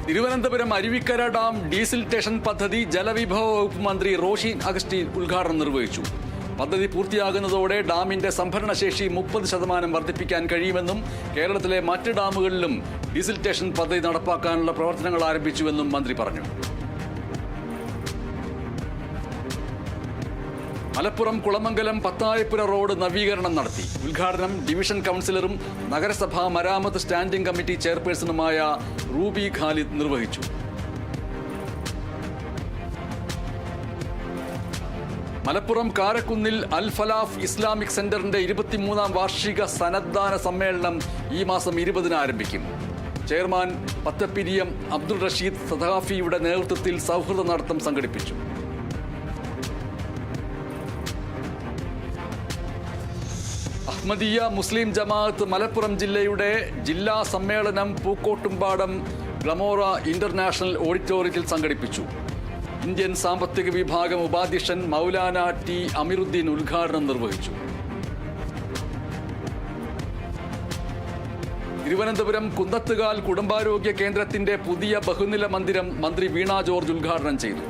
Thiruvananthapuram Aruvikkara dam ഡീസിൽറ്റേഷൻ പദ്ധതി ജലവിഭവ വകുപ്പ് മന്ത്രി റോഷി അഗസ്റ്റിൻ ഉദ്ഘാടനം നിർവഹിച്ചു. പദ്ധതി പൂർത്തിയാകുന്നതോടെ ഡാമിന്റെ സംഭരണശേഷി 30% വർദ്ധിപ്പിക്കാൻ കഴിയുമെന്നും കേരളത്തിലെ മറ്റ് ഡാമുകളിലും ഡീസിൽറ്റേഷൻ പദ്ധതി നടപ്പാക്കാനുള്ള പ്രവർത്തനങ്ങൾ ആരംഭിച്ചുവെന്നും മന്ത്രി പറഞ്ഞു. മലപ്പുറം കുളമംഗലം പത്തായപ്പുര റോഡ് നവീകരണം നടത്തി. ഉദ്ഘാടനം ഡിവിഷൻ കൗൺസിലറും നഗരസഭാ മരാമത്ത് സ്റ്റാൻഡിംഗ് കമ്മിറ്റി ചെയർപേഴ്സണുമായ റൂബി ഖാലിദ് നിർവഹിച്ചു. മലപ്പുറം കാരക്കുന്നിൽ അൽ ഫലാഫ് ഇസ്ലാമിക് സെന്ററിന്റെ 23ാം വാർഷിക സന്നദ്ധാന സമ്മേളനം ഈ മാസം 20-ന് ആരംഭിക്കും. ചെയർമാൻ പത്തപ്പിരിയം അബ്ദുൾ റഷീദ് സദാഫിയുടെ നേതൃത്വത്തിൽ സൗഹൃദ നടത്തം സംഘടിപ്പിച്ചു. അഹ്മദിയ മുസ്ലിം ജമാഅത്ത് മലപ്പുറം ജില്ലയുടെ ജില്ലാ സമ്മേളനം പൂക്കോട്ടുംപാടം ഗ്ലമോറ ഇന്റർനാഷണൽ ഓഡിറ്റോറിയത്തിൽ സംഘടിപ്പിച്ചു. ഇന്ത്യൻ സാമ്പത്തിക വിഭാഗം ഉപാധ്യക്ഷൻ മൗലാന ടി അമീറുദ്ദീൻ ഉദ്ഘാടനം നിർവഹിച്ചു. തിരുവനന്തപുരം കുന്നത്തുകാൽ കുടുംബാരോഗ്യ കേന്ദ്രത്തിന്റെ പുതിയ ബഹുനില മന്ദിരം മന്ത്രി വീണ ജോർജ് ഉദ്ഘാടനം ചെയ്തു.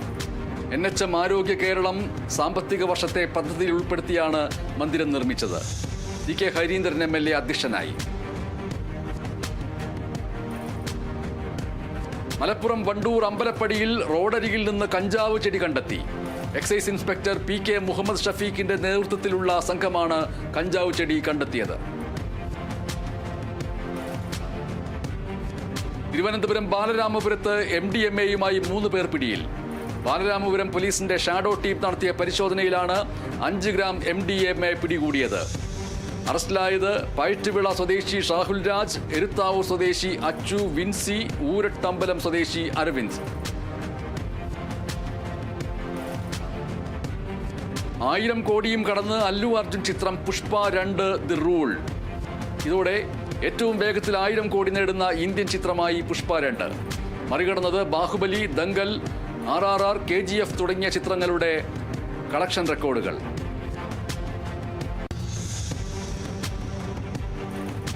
NHM ആരോഗ്യ കേരളം സാമ്പത്തിക വർഷത്തെ പദ്ധതിയിൽ ഉൾപ്പെടുത്തിയാണ് മന്ദിരം നിർമ്മിച്ചത്. CK ഹരീന്ദ്രൻ MLA അധ്യക്ഷനായി. മലപ്പുറം വണ്ടൂർ അമ്പലപ്പടിയിൽ റോഡരികിൽ നിന്ന് കഞ്ചാവ് ചെടി കണ്ടെത്തി. എക്സൈസ് ഇൻസ്പെക്ടർ PK മുഹമ്മദ് ഷഫീഖിന്റെ നേതൃത്വത്തിലുള്ള സംഘമാണ് കഞ്ചാവ് ചെടി കണ്ടെത്തിയത്. തിരുവനന്തപുരം ബാലരാമപുരത്ത് MDMAയുമായി 3 പേർ പിടിയിൽ. ബാലരാമപുരം പോലീസിന്റെ ഷാഡോ ടീം നടത്തിയ പരിശോധനയിലാണ് 5 ഗ്രാം MDMA പിടികൂടിയത്. അറസ്റ്റിലായത് പയറ്റുവിള സ്വദേശി ഷാഹുൽ രാജ്, എരുത്താവൂർ സ്വദേശി അച്ചു വിൻസി, ഊരട്ടമ്പലം സ്വദേശി അരവിന്ദ്. 1000 കോടിയും കടന്ന് അല്ലു അർജുൻ ചിത്രം പുഷ്പ 2 ദി റൂൾ. ഇതോടെ ഏറ്റവും വേഗത്തിൽ 1000 കോടി നേടുന്ന ഇന്ത്യൻ ചിത്രമായി പുഷ്പ 2. മറികടന്നത് ബാഹുബലി, ദംഗൽ, RRR, KGF തുടങ്ങിയ ചിത്രങ്ങളുടെ കളക്ഷൻ റെക്കോർഡുകൾ.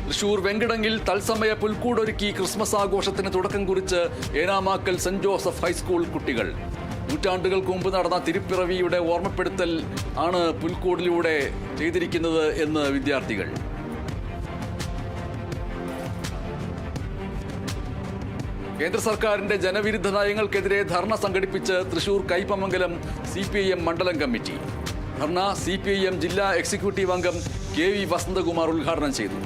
തൃശൂർ വെങ്കിടങ്ങിൽ തത്സമയ പുൽക്കൂടൊരുക്കി ക്രിസ്മസ് ആഘോഷത്തിന് തുടക്കം കുറിച്ച് ഏനാമാക്കൽ സെന്റ് ജോസഫ് ഹൈസ്കൂൾ കുട്ടികൾ. നൂറ്റാണ്ടുകൾക്ക് മുമ്പ് നടന്ന തിരുപ്പിറവിയുടെ ഓർമ്മപ്പെടുത്തൽ ആണ് പുൽക്കൂടിലൂടെ ചെയ്തിരിക്കുന്നത് എന്ന് വിദ്യാർത്ഥികൾ. കേന്ദ്ര സർക്കാരിന്റെ ജനവിരുദ്ധ നയങ്ങൾക്കെതിരെ ധർണ സംഘടിപ്പിച്ച് തൃശൂർ കയ്പമംഗലം CPIM മണ്ഡലം കമ്മിറ്റി. ധർണ CPIM ജില്ലാ എക്സിക്യൂട്ടീവ് അംഗം KV വസന്തകുമാർ ഉദ്ഘാടനം ചെയ്തു.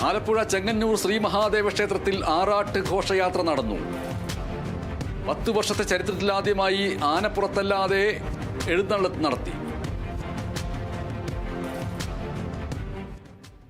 ആലപ്പുഴ ചെങ്ങന്നൂർ ശ്രീ മഹാദേവ ക്ഷേത്രത്തിൽ ആറാട്ട് ഘോഷയാത്ര നടന്നു. 10 വർഷത്തെ ചരിത്രത്തിലാദ്യമായി ആനപ്പുറത്തല്ലാതെ എഴുന്നള്ളത്ത് നടത്തി.